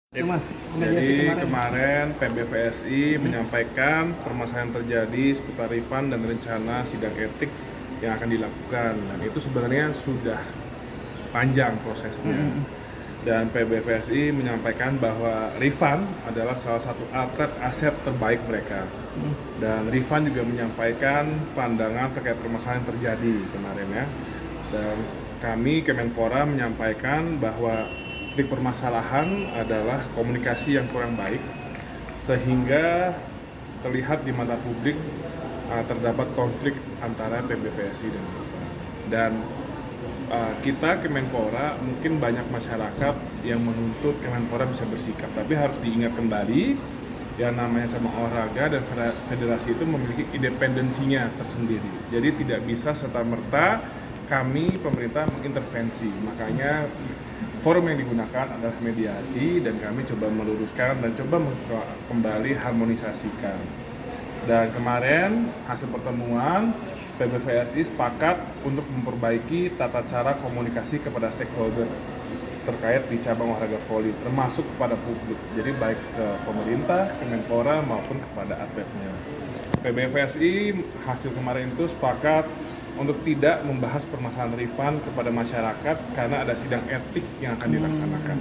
Itu Mas, Jadi kemarin PBVSI menyampaikan permasalahan terjadi seputar refund dan rencana sidang etik yang akan dilakukan. Dan itu sebenarnya sudah panjang prosesnya. Dan PBVSI menyampaikan bahwa refund adalah salah satu aset terbaik mereka. Dan refund juga menyampaikan pandangan terkait permasalahan yang terjadi kemarin ya. Dan kami Kemenpora menyampaikan bahwa titik permasalahan adalah komunikasi yang kurang baik sehingga terlihat di mata publik terdapat konflik antara PBVSI dan FIFA. Dan kita Kemenpora, mungkin banyak masyarakat yang menuntut Kemenpora bisa bersikap, tapi harus diingat kembali yang namanya cabang olahraga dan federasi itu memiliki independensinya tersendiri. Jadi tidak bisa serta-merta kami pemerintah mengintervensi. Makanya forum yang digunakan adalah mediasi dan kami coba meluruskan dan coba kembali harmonisasikan. Dan kemarin hasil pertemuan PBVSI sepakat untuk memperbaiki tata cara komunikasi kepada stakeholder terkait di cabang olahraga voli, termasuk kepada publik. Jadi baik ke pemerintah, Kemenpora maupun kepada atletnya. PBVSI hasil kemarin itu sepakat untuk tidak membahas permasalahan refund kepada masyarakat karena ada sidang etik yang akan dilaksanakan.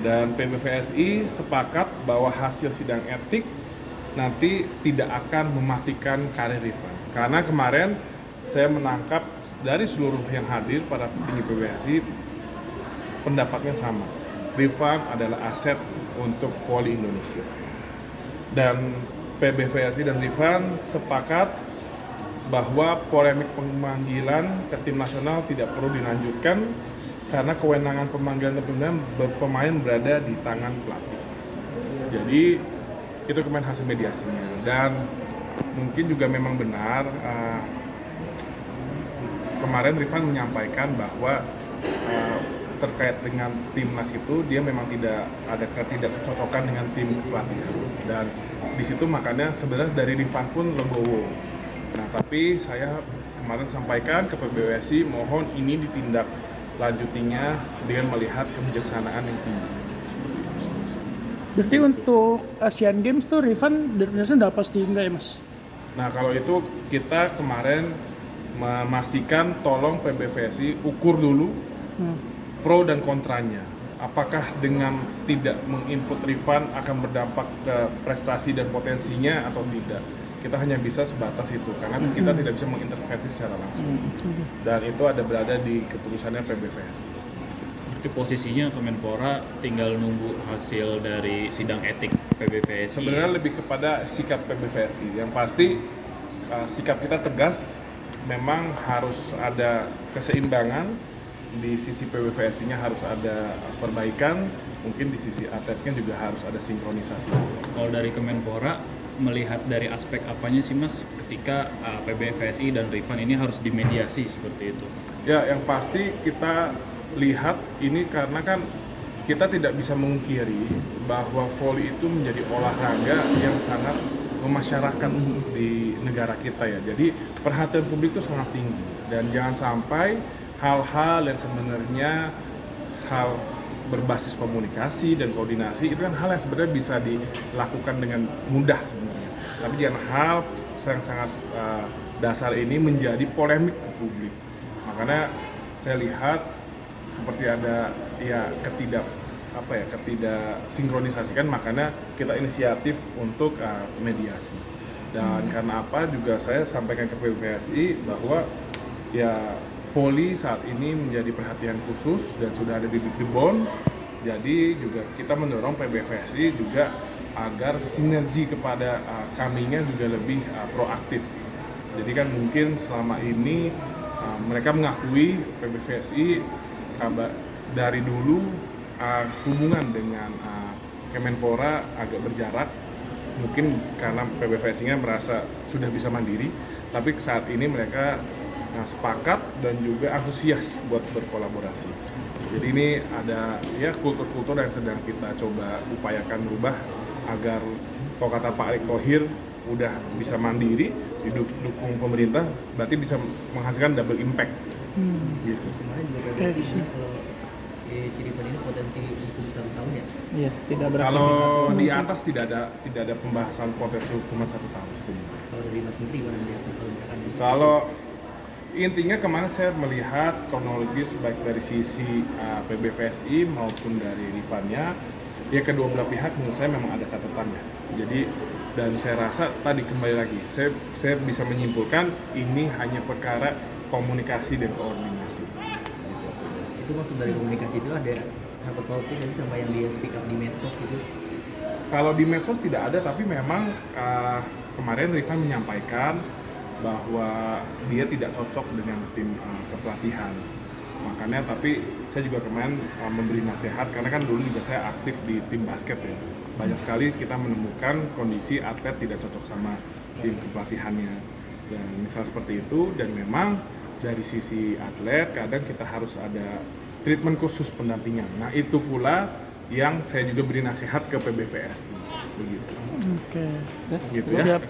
Dan PBVSI sepakat bahwa hasil sidang etik nanti tidak akan mematikan karir refund. Karena kemarin saya menangkap dari seluruh yang hadir para petinggi PBVSI pendapatnya sama. Refund adalah aset untuk voli Indonesia. Dan PBVSI dan refund sepakat bahwa polemik pemanggilan ke tim nasional tidak perlu dilanjutkan karena kewenangan pemanggilan pemain berada di tangan pelatih. Jadi itu kemarin hasil mediasinya. Dan mungkin juga memang benar kemarin Rifan menyampaikan bahwa terkait dengan timnas itu dia memang tidak ada ketidakcocokan dengan tim pelatihan. Dan di situ makanya sebenarnya dari Rifan pun legowo. Nah, tapi saya kemarin sampaikan ke PBVSI, mohon ini ditindak lanjutinya dengan melihat kebijaksanaan yang tinggi. Berarti untuk Asian Games tuh refund biasanya udah pasti enggak ya Mas? Nah, kalau itu kita kemarin memastikan tolong PBVSI ukur dulu pro dan kontranya. Apakah dengan tidak menginput refund akan berdampak ke prestasi dan potensinya atau tidak? Kita hanya bisa sebatas itu karena kita tidak bisa mengintervensi secara langsung. Dan itu ada berada di keputusannya PBVSI. Berarti posisinya Kemenpora tinggal nunggu hasil dari sidang etik PBVSI. Sebenarnya lebih kepada sikap PBVSI. Yang pasti sikap kita tegas, memang harus ada keseimbangan di sisi PBVSI-nya, harus ada perbaikan, mungkin di sisi atletnya juga harus ada sinkronisasi. Kalau dari Kemenpora melihat dari aspek apanya sih Mas ketika PBVSI dan refund ini harus dimediasi seperti itu? Ya, yang pasti kita lihat ini karena kan kita tidak bisa mengungkiri bahwa voli itu menjadi olahraga yang sangat memasyarakat di negara kita ya. Jadi perhatian publik itu sangat tinggi dan jangan sampai hal-hal yang sebenarnya hal berbasis komunikasi dan koordinasi itu kan hal yang sebenarnya bisa dilakukan dengan mudah sebenarnya. Tapi jangan hal yang sangat dasar ini menjadi polemik ke publik. Makanya saya lihat seperti ada ya ketidak sinkronisasikan, makanya kita inisiatif untuk mediasi. Dan karena apa juga saya sampaikan ke PBVSI bahwa ya voli saat ini menjadi perhatian khusus dan sudah ada di BON. Jadi juga kita mendorong PBVSI juga agar sinergi kepada kaminya juga lebih proaktif. Jadi kan mungkin selama ini mereka mengakui PBVSI dari dulu hubungan dengan Kemenpora agak berjarak. Mungkin karena PBVSI-nya merasa sudah bisa mandiri, tapi saat ini mereka sepakat dan juga antusias buat berkolaborasi. Jadi ini ada ya kultur-kultur yang sedang kita coba upayakan berubah agar kalau kata Pak Erick Thohir udah bisa mandiri, didukung pemerintah, berarti bisa menghasilkan double impact. Gitu. Kemarin juga prediksi kalau si Rifan ini potensi buku besar tahun ya. Iya, tidak beraktivitas. Kalau di atas tidak ada pembahasan potensi hukuman 1 tahun sebenarnya. Kalau dari Mas Menteri gimana melihat kalau misalkan Kalau intinya kemarin saya melihat kronologis baik dari sisi PBVSI maupun dari Rifannya, ya kedua belah pihak menurut saya memang ada catatannya. Jadi dan saya rasa tadi kembali lagi, saya bisa menyimpulkan ini hanya perkara komunikasi dan koordinasi. Gitu sih. itu maksud dari komunikasi itu ada sangkut pautnya tadi sama yang dia speak up di medsos itu? Kalau di medsos tidak ada, tapi memang kemarin Rifan menyampaikan bahwa dia tidak cocok dengan tim kepelatihan. Makanya tapi saya juga kemarin memberi nasihat karena kan dulu juga saya aktif di tim basket ya. Banyak sekali kita menemukan kondisi atlet tidak cocok sama tim kepelatihannya. Dan misal seperti itu dan memang dari sisi atlet kadang kita harus ada treatment khusus pendampingan. Nah, itu pula yang saya juga beri nasihat ke PBVSI. Begitu. Oke. Gitu ya. Siap.